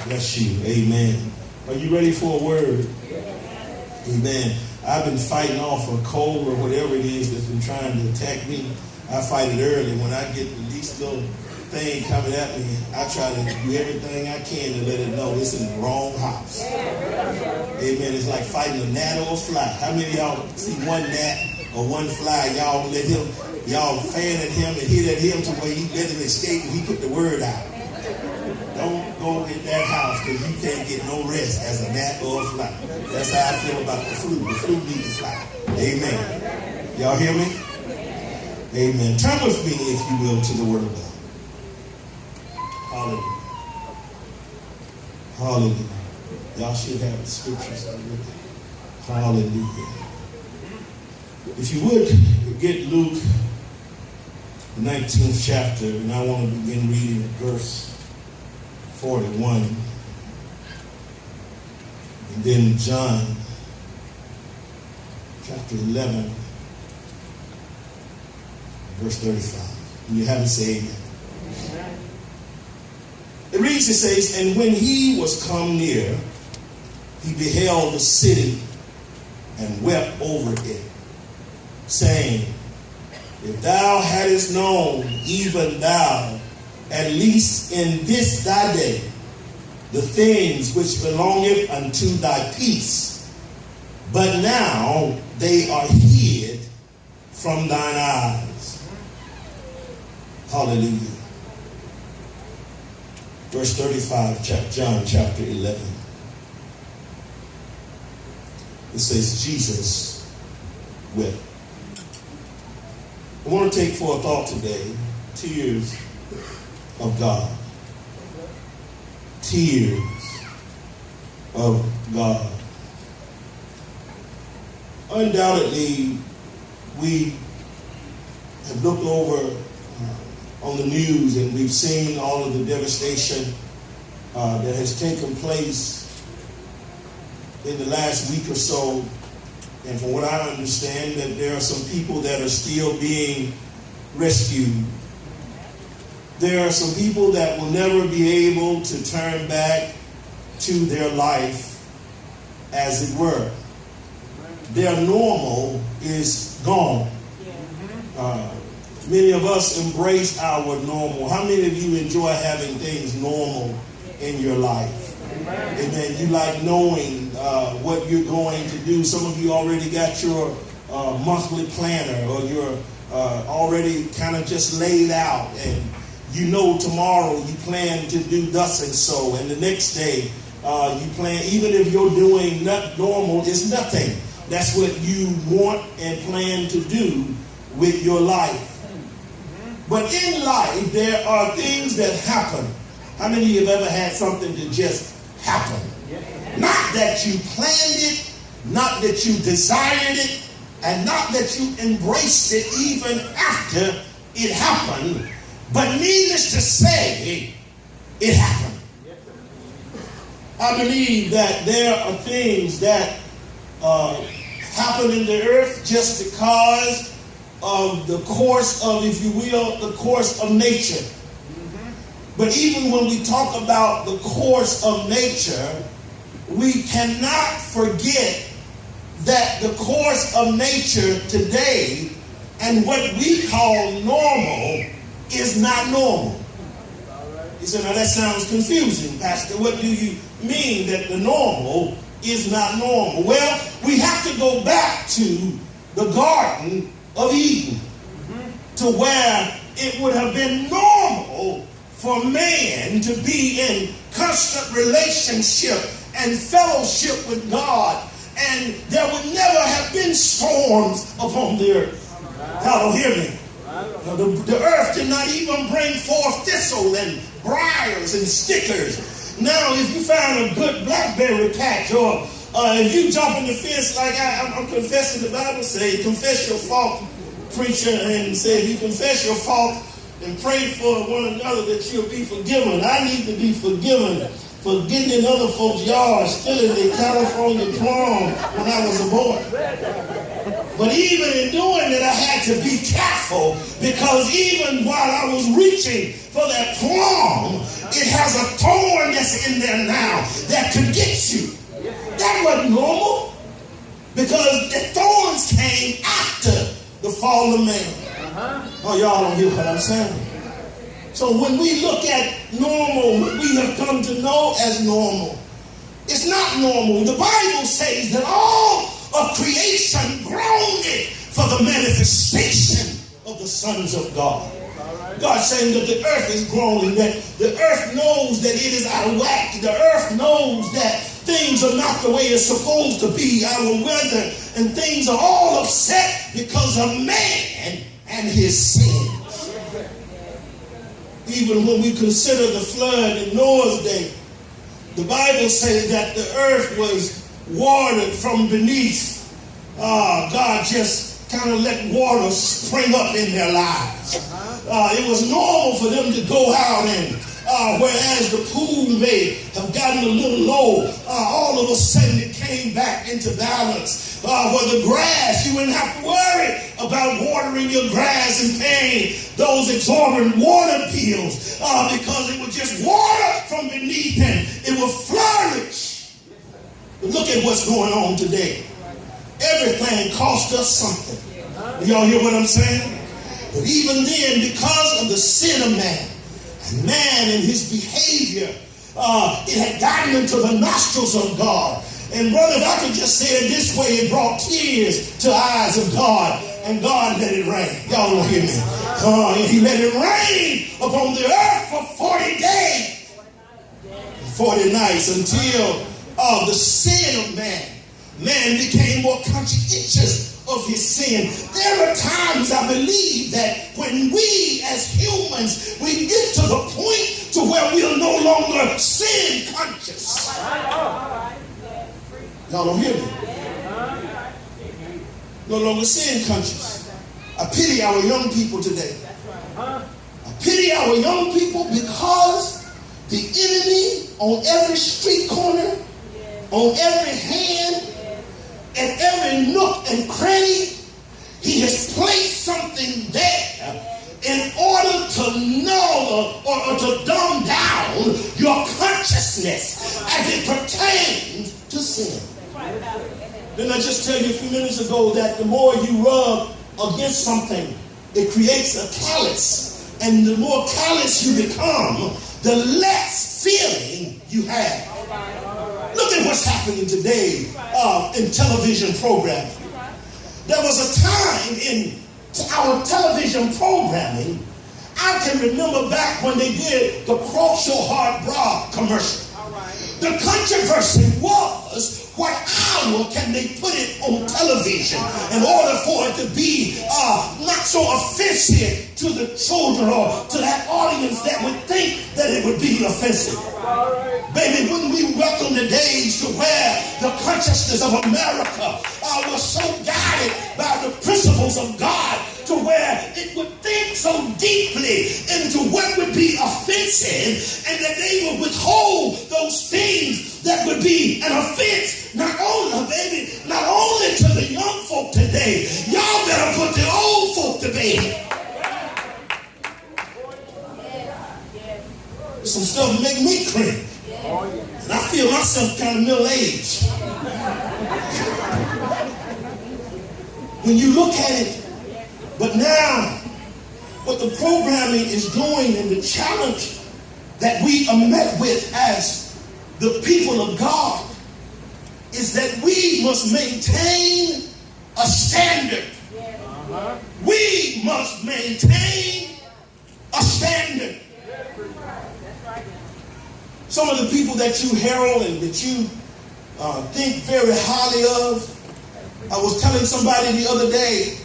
Bless you. Amen. Are you ready for a word? Amen. I've been fighting off a cold or whatever it is that's been trying to attack me. I fight it early. When I get the least little thing coming at me, I try to do everything I can to let it know it's in the wrong house. Amen. It's like fighting a gnat or a fly. How many of y'all see one gnat or one fly? Y'all fan at him and hit at him to where he let him escape and he put the word out. Don't go in that house because you can't get no rest as a gnat or a fly. That's how I feel about the flu. The flu needs to fly. Amen. Y'all hear me? Amen. Turn with me, if you will, to the Word of God. Hallelujah. Hallelujah. Y'all should have the scriptures. Hallelujah. If you would, get Luke, the 19th chapter, and I want to begin reading at verse 41. And then John, chapter 11, verse 35. And you have it, say amen. It reads, it says, and when he was come near, he beheld the city and wept over it, saying, if thou hadst known, even thou, at least in this thy day, the things which belongeth unto thy peace, but now they are hid from thine eyes. Hallelujah. Verse 35, John chapter 11. It says, Jesus wept. I want to take for a thought today, tears of God. Tears of God. Undoubtedly, we have looked over on the news and we've seen all of the devastation that has taken place in the last week or so. And from what I understand, that there are some people that are still being rescued. There are some people that will never be able to turn back to their life as it were. Their normal is gone. Many of us embrace our normal. How many of you enjoy having things normal in your life? Amen. You like knowing what you're going to do. Some of you already got your monthly planner, or you're already kind of just laid out, and you know tomorrow you plan to do thus and so, and the next day you plan, even if you're doing not normal, it's nothing. That's what you want and plan to do with your life. But in life, there are things that happen. How many of you have ever had something that just happen? Not that you planned it, not that you desired it, and not that you embraced it even after it happened, but needless to say, it happened. I believe that there are things that happen in the earth just because of the course of, if you will, the course of nature. But even when we talk about the course of nature, we cannot forget that the course of nature today and what we call normal is not normal. You say, now that sounds confusing, Pastor. What do you mean that the normal is not normal? Well, we have to go back to the Garden of Eden, to where it would have been normal for man to be in constant relationship and fellowship with God, and there would never have been storms upon the earth. Y'all don't hear me? The earth did not even bring forth thistle and briars and stickers. Now, if you find a good blackberry patch, or if you jump in the fence like I'm confessing, the Bible says, confess your fault, preacher, and say if you confess your fault and pray for one another that you'll be forgiven. I need to be forgiven for getting in other folks' yards, stealing their California prom when I was a boy. But even in doing it, I had to be careful, because even while I was reaching for that plum, it has a thorn that's in there now that could get you. That wasn't normal, because the thorns came after the fall of man. Oh, y'all don't hear what I'm saying? So when we look at normal, what we have come to know as normal, it's not normal. The Bible says that all of creation groaned for the manifestation of the sons of God. God saying that the earth is groaning, that the earth knows that it is out of whack. The earth knows that things are not the way it's supposed to be. Our weather and things are all upset because of man and his sins. Even when we consider the flood in Noah's day, the Bible says that the earth was watered from beneath. God just kind of let water spring up in their lives. It was normal for them to go out and whereas the pool may have gotten a little low, all of a sudden it came back into balance. Where the grass, you wouldn't have to worry about watering your grass and paying those exorbitant water bills, because it would just water from beneath and it will flourish. But look at what's going on today. Everything cost us something. Y'all hear what I'm saying? But even then, because of the sin of man and his behavior, it had gotten into the nostrils of God. And brother, if I could just say it this way, it brought tears to the eyes of God, and God let it rain. Y'all don't hear me? He let it rain upon the earth for 40 days, 40 nights, until the sin of man became more conscientious of his sin. There are times, I believe, that when we as humans, we get to the point to where we are no longer sin conscious. Y'all don't hear me? No longer sin conscious. I pity our young people today. I pity our young people because the enemy on every street corner, on every hand, at every nook and cranny, he has placed something there in order to null or to dumb down your consciousness as it pertains to sin. Didn't I just tell you a few minutes ago that the more you rub against something, it creates a callus. And the more callous you become, the less feeling you have. Look at what's happening today in television programming. There was a time in our television programming, I can remember back when they did the Cross Your Heart Bra commercial. The controversy was, what hour can they put it on television in order for it to be not so offensive to the children or to that audience that would think that it would be offensive? Baby, wouldn't we welcome the days to where the consciousness of America was so guided by the principles of God to where it would think so deeply into what would be offensive, and that they would withhold those things that would be an offense, not only to the young folk today. Y'all better put the old folk to bed. Some stuff make me cringe. And I feel myself kind of middle-aged. When you look at it, but now, what the programming is doing and the challenge that we are met with as the people of God is that we must maintain a standard. We must maintain a standard. Some of the people that you herald and that you think very highly of, I was telling somebody the other day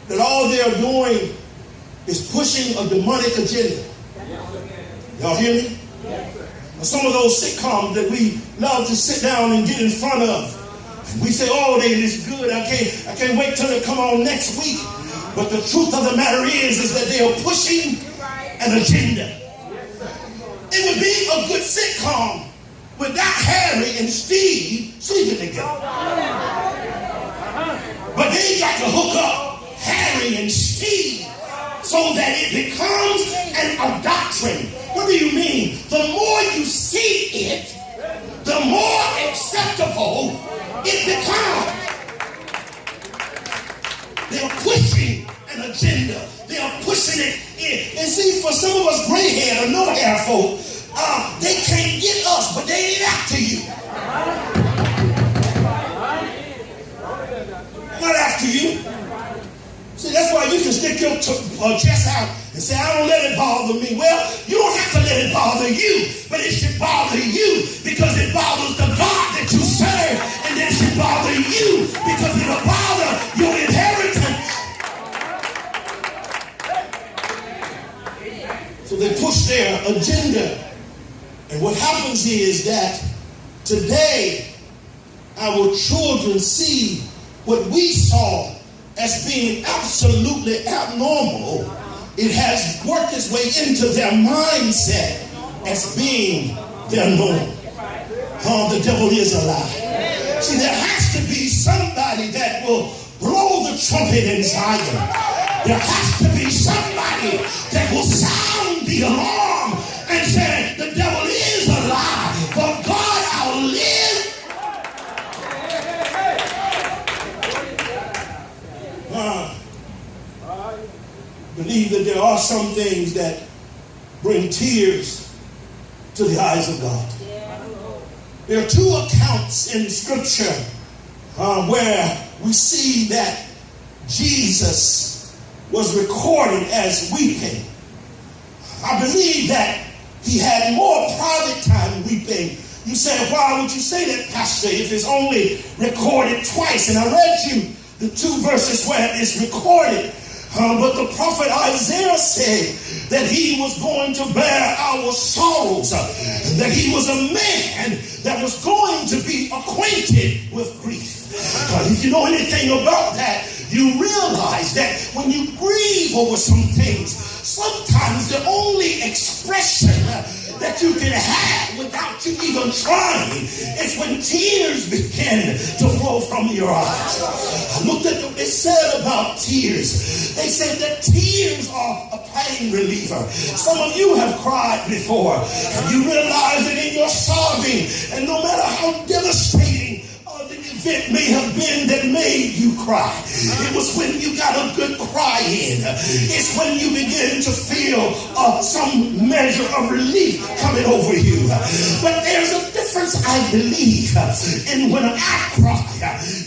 that all they're doing is pushing a demonic agenda. Y'all hear me? Some of those sitcoms that we love to sit down and get in front of, and we say, oh, they is good. I can't wait till it come on next week. But the truth of the matter is that they are pushing an agenda. It would be a good sitcom without Harry and Steve sleeping together. But they got to hook up Harry and Steve so that it becomes a doctrine. What do you mean? The more you see it, the more acceptable it becomes. They're pushing an agenda. They are pushing it in. And see, for some of us gray hair or no hair folk, they can't get us, but they ain't after you. Not after you. See, that's why you can stick your chest out and say, I don't let it bother me. Well, you don't have to let it bother you, but it should bother you because it bothers the God that you serve, and it should bother you because it'll bother your inheritance. So they push their agenda. And what happens is that today our children see what we saw as being absolutely abnormal. It has worked its way into their mindset as being their norm. The devil is a lie. See, there has to be somebody that will blow the trumpet in Zion. There has to be somebody that will sound the alarm and say, the devil is a lie, but God I'll live. Believe that there are some things that bring tears to the eyes of God. There are two accounts in Scripture where we see that Jesus was recorded as weeping. I believe that he had more private time weeping. You say, why would you say that, Pastor, if it's only recorded twice? And I read you the two verses where it's recorded. But the prophet Isaiah said that he was going to bear our sorrows, that he was a man that was going to be acquainted with grief. If you know anything about that, you realize that when you grieve over some things, sometimes the only expression that you can have without you even trying is when tears begin to flow from your eyes. I looked at what they said about tears. They said that tears are a pain reliever. Some of you have cried before. You realize that in your sobbing, and no matter how devastating the event may have been that made you cry, it was when you got a good cry in. It's when you begin to feel some measure of relief coming over you. But there's a difference, I believe, in when I cry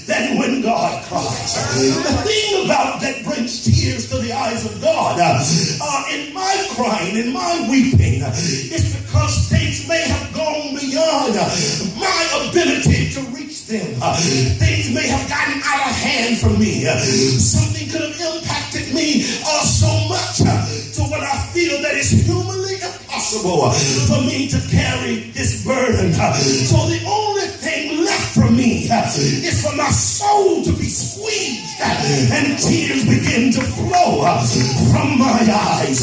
than when God cries. The thing about that brings tears to the eyes of God in my crying, in my weeping, is because things may have gone beyond my ability to reach them. Things may have gotten out of hand for me. Something could have impacted me so much to what I feel that it's humanly impossible for me to carry this burden. So the only thing left for me is for my soul to be squeezed and tears begin to flow from my eyes.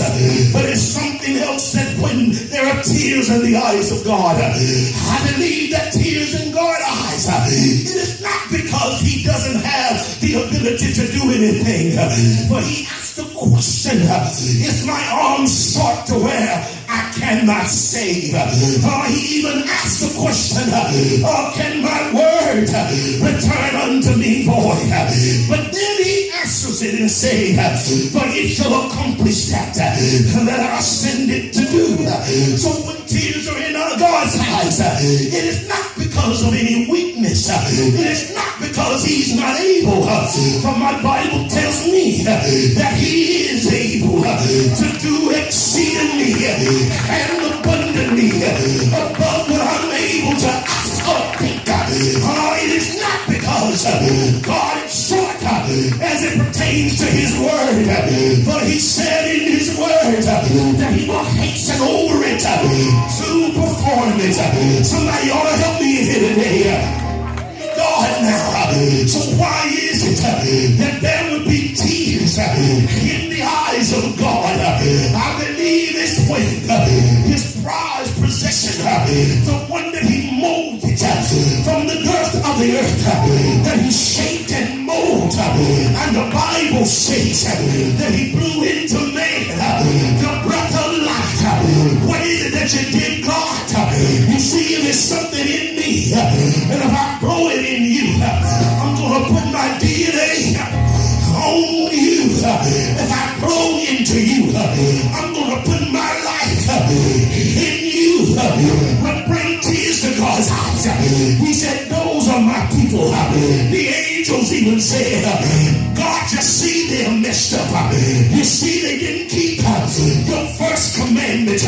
But it's something else that when there are tears in the eyes of God, I believe that tears in God's eyes, it is not because he doesn't have the ability to do anything, but he asked the question, is my arm short to where I cannot save? He even asked the question, can my word return unto me void? But then he answers it and says, but it shall accomplish that I send it to do. So when tears are in our God's eyes, it is not because of any weakness. It is not because he's not able. For my Bible tells me that he is able to do exceedingly and abundantly above what I'm able to ask or think. It is not because God is short as it pertains to his word, but he said in his word that he will hasten over it to perform it. Somebody ought to help me in here today. God now. So why is it that there would be tears in the eyes of God? I believe it's when his prized possession, the one that he molded from the girth of the earth, that he shaped and molded old. And the Bible says that he blew into man the breath of life. What is it that you did, God? You see, if it's something in me, and if I blow it in you, I'm going to put my DNA on you. If I blow into you, I'm going to put my life in you. But bring tears to God's eyes. He said, those are my people. The angels even said, God, you see they're messed up. You see they didn't keep your first commandment.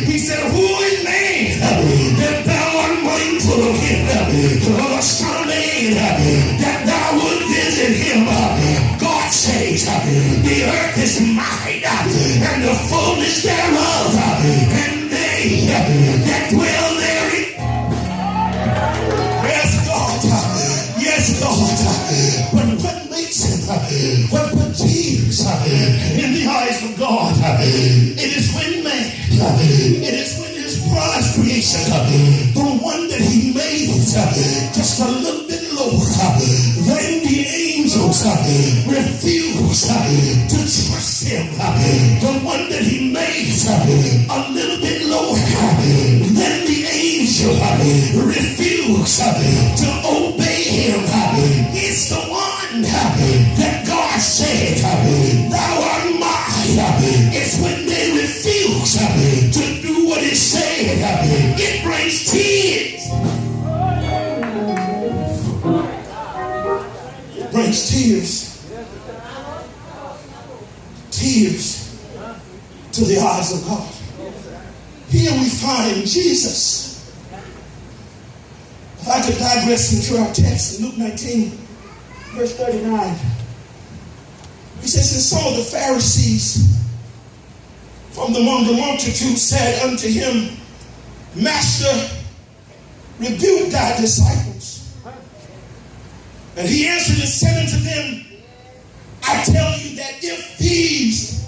He said, who is man that thou art mindful of him? The Son of Man that thou would visit him. God says, the earth is mine and the fullness thereof, and they that dwell therein. Yes, God. Yes, God. But what makes him, what put tears in the eyes of God, it is when man, it is when his prized creation, the one that he made just a little bit lower than the angels, refuse to trust him. The one that he made a little bit lower than the angel, refuse to obey him. It's the one that God said, thou art mine. It's when they refuse to do what it said, it brings tears. It brings tears. Tears to the eyes of God. Here we find Jesus. If I could digress into our text in Luke 19, verse 39. He says, and some of the Pharisees from among the multitude said unto him, Master, rebuke thy disciples. And he answered and said unto them, I tell you that if these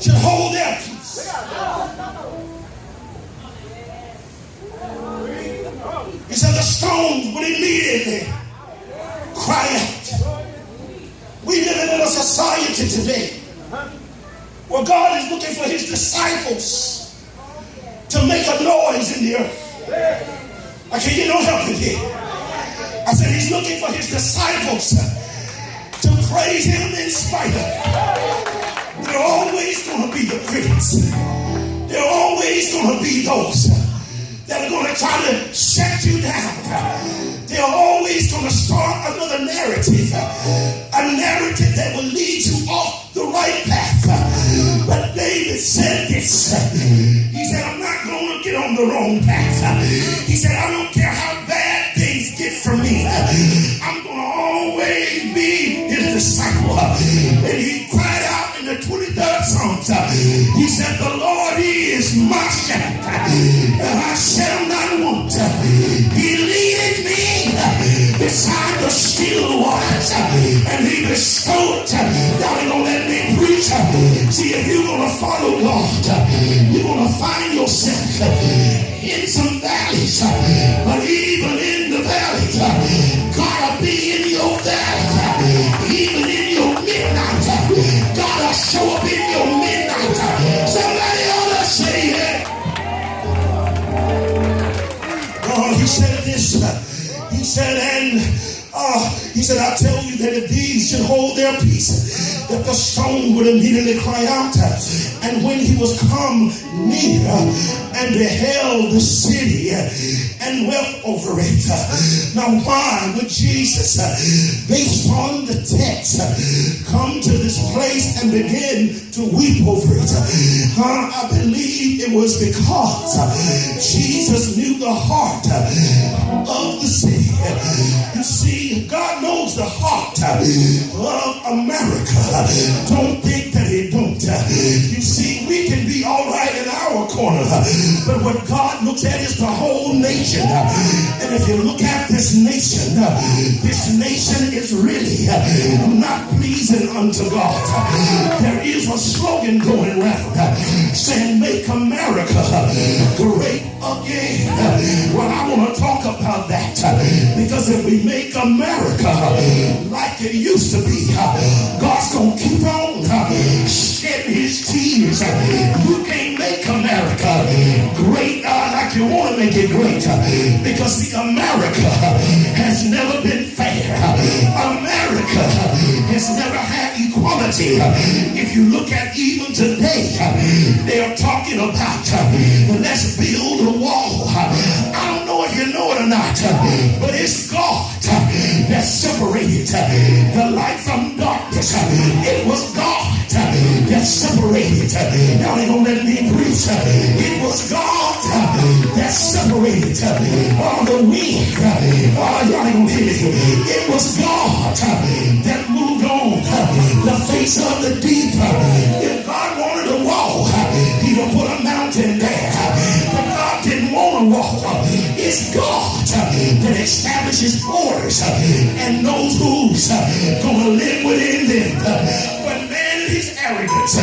should hold their peace, he said the stones would immediately cry out. We live in a society today where God is looking for his disciples to make a noise in the earth. I can't get no help in here. I said he's looking for his disciples to praise him in spite of. There are always going to be the critics. There are always going to be those that are going to try to shut you down. They're always going to start another narrative, a narrative that will lead you off the right path. But David said this. He said, I'm not going to get on the wrong path. He said, I don't care how bad things get for me. I'm going to always be his disciple. And he cried out in the 23rd Psalm. He said, the Lord is my shepherd, and I shall not want. He leadeth me beside the still waters, and he bestowed. Y'all ain't gonna let me preach. See, if you're gonna follow God, you're gonna find yourself in some valleys, but even in the valleys, gotta be in your valley. Even in your midnight, gotta show up in your midnight. Somebody ought to say it. Oh, he said this. He said, he said, I tell you that if these should hold their peace, that the stone would immediately cry out. And when he was come near and beheld the city and wept over it. Now why would Jesus, based on the text, come to this place and begin to weep over it? I believe it was because Jesus knew the heart of the city. You see, God knows the heart of America. Don't think that he don't. You see, we can be all right in our corner, but what God looks at is the whole nation. And if you look at this nation is really not pleasing unto God. There is a slogan going around saying, make America great again. Well, I want to talk about that because Because if we make America like it used to be, God's going to keep on shedding his tears. You can't make America great like you want to make it great. Because see, America has never been fair. America has never had equality. If you look at even today, they are talking about let's build a wall. I don't know if you know it or not, but it's God that separated the light from darkness. It was God that separated. Y'all ain't gonna let me preach. It was God that separated the wind. Y'all ain't gonna hear me. It was God that moved on the face of the deep. If God wanted a wall, he would put a mountain there. But God didn't want a wall. It's God that establishes borders and knows who's gonna live within them. But man, in his arrogance,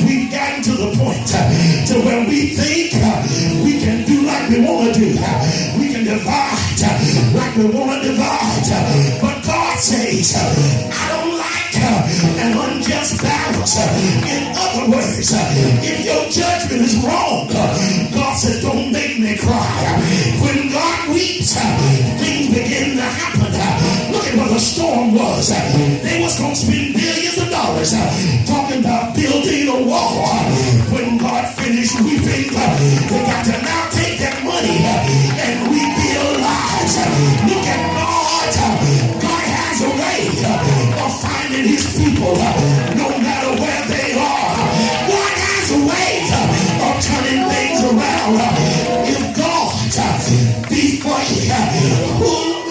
we've gotten to the point to where we think we can do like we want to do. We can divide like we want to divide. But God says, I don't like an unjust balance. In other words, if your judgment is wrong, God said, don't make me cry. When God weeps, things begin to happen. Look at what the storm was. They was going to spend billions of dollars talking about building a wall. When God finished weeping, they got to now take that money and rebuild lives. Look at God. God has a way of finding his people no matter where they are. God has a way of turning things around. If God be for you, who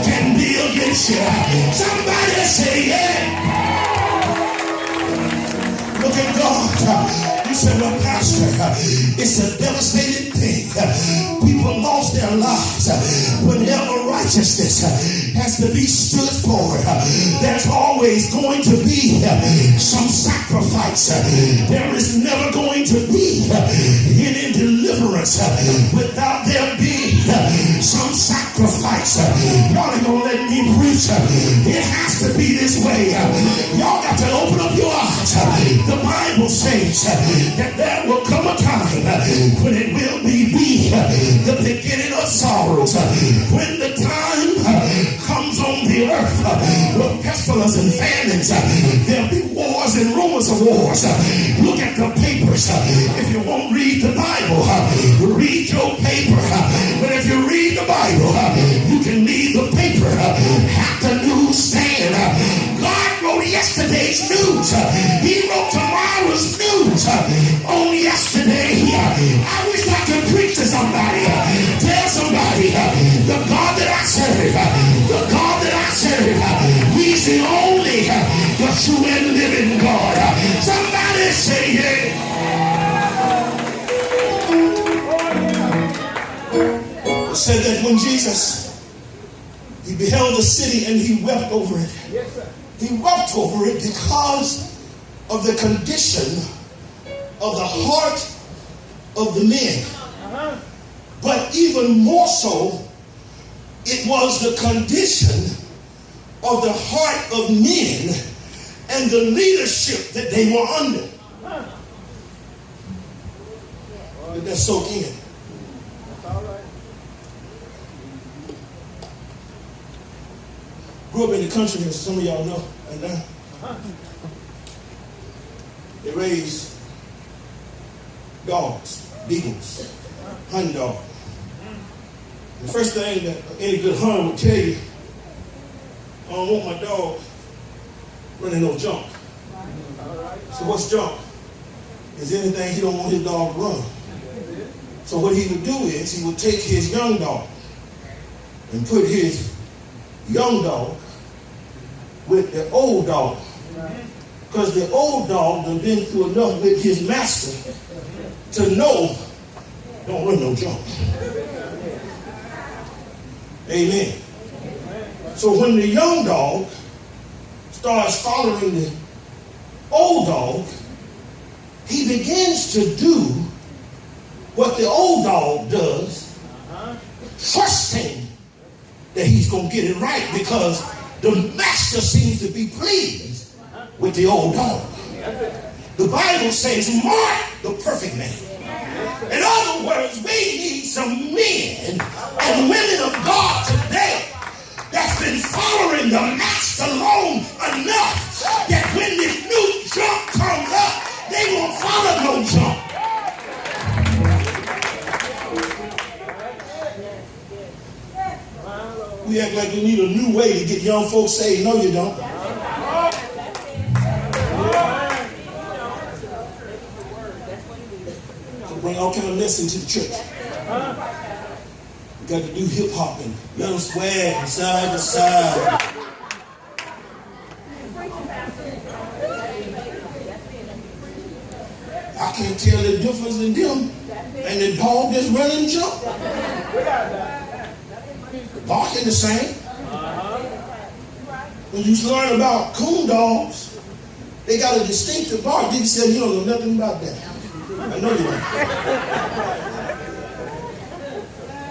can be against you? Somebody say yeah. Look at God. You say, well, Pastor, it's a devastating thing. People lost their lives. Whenever righteousness has to be stood for, there's always going to be some sacrifice. There is never going to be any deliverance without there being some sacrifice. Y'all ain't gonna let me preach. It has to be this way. Y'all got to open up your eyes. The Bible says that there will come a time when it will be the beginning of sorrows. When the time comes on the earth with pestilence and famines, there'll be wars and rumors of wars. Look at the papers. If you won't read the Bible, read your paper. But if you read the Bible, you can leave the paper at the newsstand. God wrote yesterday's news. He wrote tomorrow's news on yesterday. I wish I could preach to somebody. Tell somebody, the God that I serve, he's the only, the true and living God. Somebody say yeah. It said that when Jesus, he beheld the city and he wept over it. Yes, sir. He wept over it because of the condition of the heart of the men. But even more so, it was the condition of the heart of men and the leadership that they were under. Let that soak in. That's all right. Grew up in the country, as some of y'all know. And they raised dogs, beagles, hunting dogs. The first thing that any good hunter would tell you, I don't want my dog running no junk. So what's junk? Is anything he don't want his dog to run. So what he would do is he would take his young dog and put his young dog with the old dog. Because the old dog has been through enough with his master to know don't run no junk. Amen. So when the young dog starts following the old dog, he begins to do what the old dog does, trusting that he's going to get it right, because the master seems to be pleased with the old dog. The Bible says, mark the perfect man. In other words, we need some men and women of God today that's been following the master long enough that when this new jump comes up, they won't follow no jump. We act like we need a new way to get young folks saved. No, you don't. So bring all kind of mess into the church. We got to do hip hop and let them swag from side to side. I can't tell the difference in them and the dog that's running jump. Barking the same. When you learn about coon dogs, they got a distinctive bark. Did you say you don't know nothing about that? I know you don't.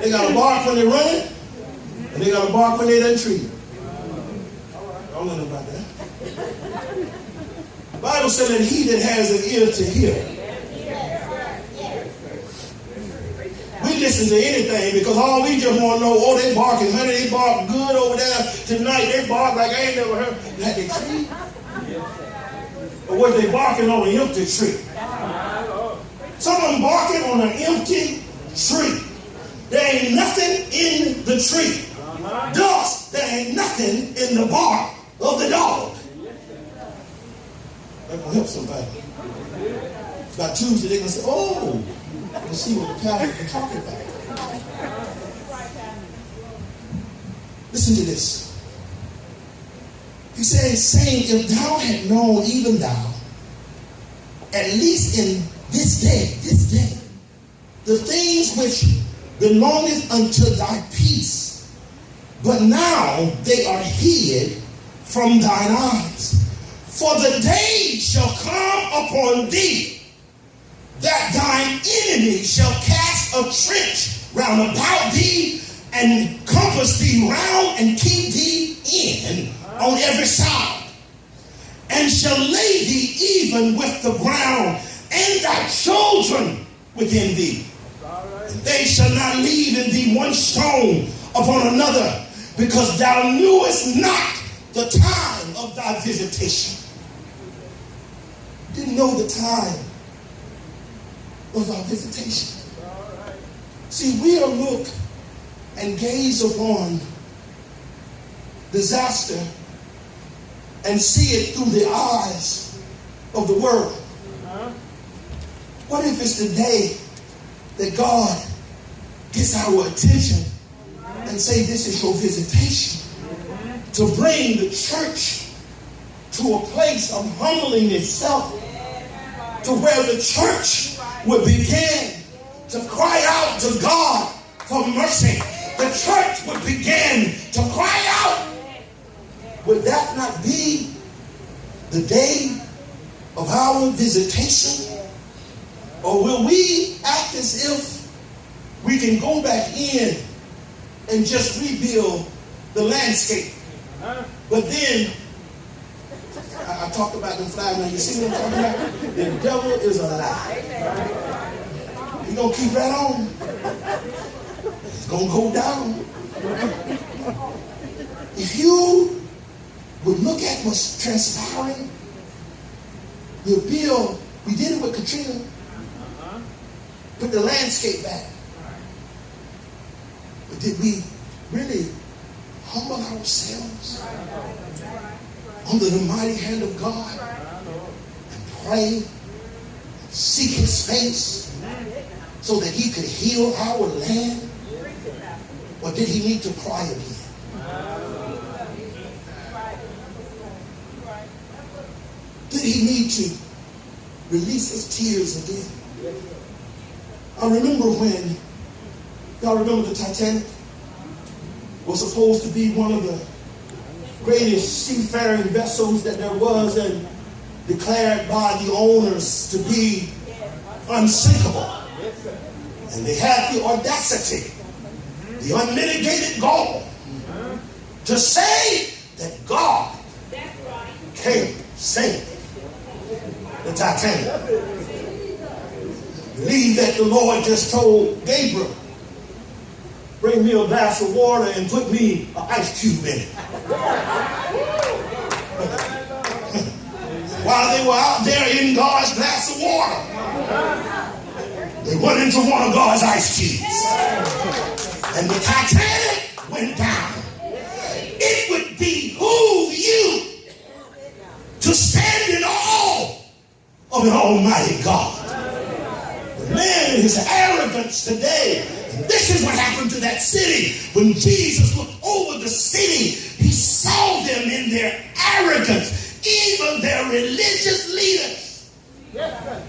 They got a bark when they're running, and they got a bark when they done treat. I don't know nothing about that. The Bible said that he that has an ear to hear. We listen to anything because all we just want to know, oh, they barking, honey, they bark good over there tonight. They bark like I ain't never heard. Like they tree? Or was they barking on an empty tree? Some of them barking on an empty tree. There ain't nothing in the tree. Thus, there ain't nothing in the bark of the dog. That will help somebody. By Tuesday, they're going to say, oh, let's see what the pastor is talking about. Listen to this. He says, saying, if thou had known, even thou, at least in this day, the things which belongeth unto thy peace, but now they are hid from thine eyes. For the day shall come upon thee, that thine enemy shall cast a trench round about thee, and compass thee round, and keep thee in on every side, and shall lay thee even with the ground, and thy children within thee. And they shall not leave in thee one stone upon another, because thou knewest not the time of thy visitation. Didn't know the time of our visitation. See, we'll look and gaze upon disaster and see it through the eyes of the world. What if it's the day that God gets our attention and say, this is your visitation, to bring the church to a place of humbling itself, to where the church would begin to cry out to God for mercy. The church would begin to cry out. Would that not be the day of our visitation? Or will we act as if we can go back in and just rebuild the landscape? But then, I talked about them flies. Now you see what I'm talking about? The devil is a lie. He's going to keep right on. It's going to go down. If you would look at what's transpiring, we did it with Katrina. Put the landscape back. But did we really humble ourselves under the mighty hand of God and pray, seek his face so that he could heal our land? Or did he need to cry again? Did he need to release his tears again? I remember when, y'all remember the Titanic was supposed to be one of the greatest seafaring vessels that there was, and declared by the owners to be unsinkable. And they had the audacity, the unmitigated gall to say that God can't sink the Titanic. Believe that the Lord just told Gabriel, bring me a glass of water and put me an ice cube in it. While they were out there in God's glass of water, they went into one of God's ice cubes. And the Titanic went down. It would behoove you to stand in awe of an almighty God. But man, his arrogance today, and this is what happened to that city. When Jesus looked over the city, he saw them in their arrogance. Even their religious leaders, the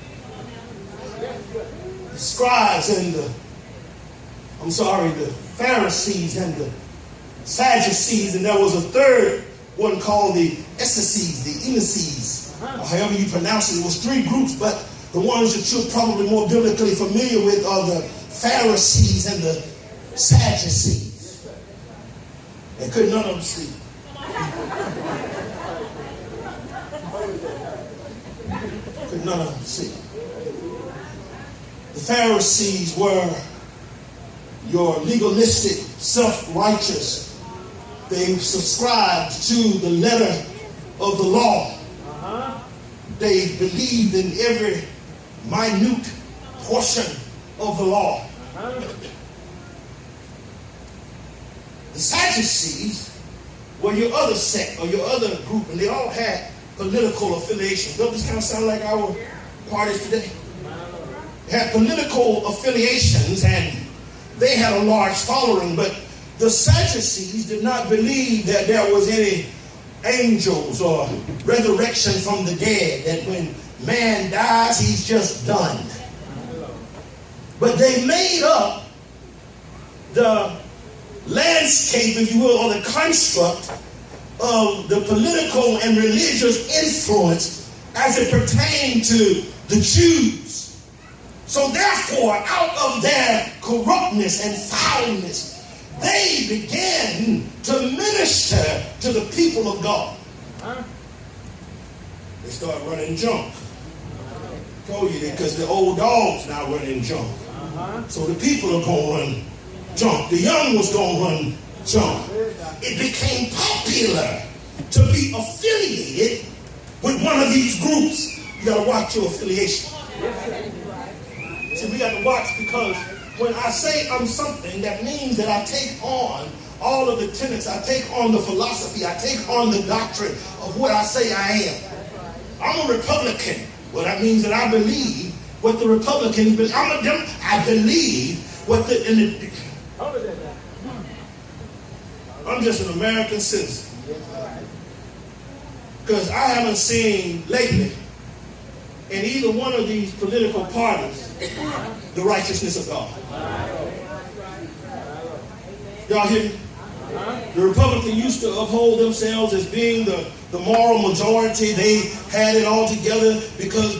scribes and the Pharisees and the Sadducees, and there was a third one called the Enisees, however you pronounce it. It was three groups, but the ones that you're probably more biblically familiar with are the Pharisees and the Sadducees. And could none of them sleep. Could none of them see. The Pharisees were your legalistic, self-righteous. They subscribed to the letter of the law. They believed in every minute portion of the law. The Sadducees were your other sect or your other group, and they all had political affiliations. Don't this kind of sound like our parties today? They had political affiliations and they had a large following, but the Sadducees did not believe that there was any angels or resurrection from the dead, that when man dies, he's just done. But they made up the landscape, if you will, or the construct of the political and religious influence as it pertained to the Jews. So therefore, out of their corruptness and foulness, they began to minister to the people of God. They started running junk. I told you that because the old dogs now running junk. So the people are going to run junk. The young was going to run junk. It became popular to be affiliated with one of these groups. You got to watch your affiliation. See, we got to watch, because when I say I'm something, that means that I take on all of the tenets. I take on the philosophy. I take on the doctrine of what I say I am. I'm a Republican. Well, that means that I believe what the Republicans believe. I believe what the... I'm just an American citizen. Because I haven't seen lately in either one of these political parties the righteousness of God. Y'all hear me? The Republicans used to uphold themselves as being the moral majority. They had it all together because